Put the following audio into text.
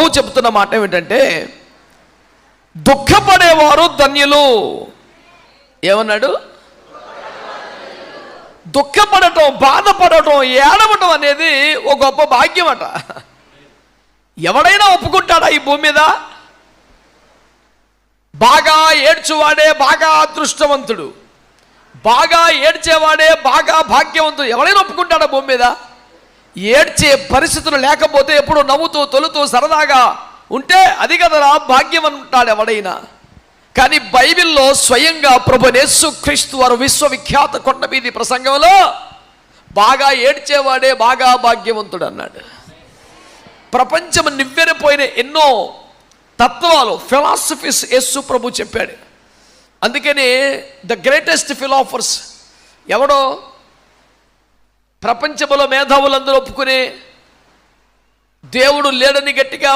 ప్రభువు చెబుతున్న మాట ఏమిటంటే, దుఃఖపడేవారు ధన్యులు. ఏమన్నాడు? దుఃఖపడటం, బాధపడటం, ఏడవటం అనేది ఒక గొప్ప భాగ్యం అట. ఎవడైనా ఒప్పుకుంటాడా ఈ భూమి మీద? బాగా ఏడ్చువాడే బాగా అదృష్టవంతుడు, బాగా ఏడ్చేవాడే బాగా భాగ్యవంతుడు. ఎవడైనా ఒప్పుకుంటాడా భూమి మీద? ఏడ్చే పరిస్థితులు లేకపోతే ఎప్పుడు నవ్వుతూ తొలుతూ సరదాగా ఉంటే అది కదరా భాగ్యం అంటాడు ఎవడైనా. కానీ బైబిల్లో స్వయంగా ప్రభువైన యేసుక్రీస్తు వారు విశ్వవిఖ్యాత కొండమీది ప్రసంగంలో బాగా ఏడ్చేవాడే బాగా భాగ్యవంతుడు అన్నాడు. ప్రపంచం నివ్వెరపోయిన ఎన్నో తత్వాలు, ఫిలాసఫీస్ యేసు ప్రభు చెప్పాడు. అందుకని ద గ్రేటెస్ట్ ఫిలాసఫర్స్ ఎవడో? ప్రపంచంలో మేధావులందరూ ఒప్పుకునే దేవుడు లేడని గట్టిగా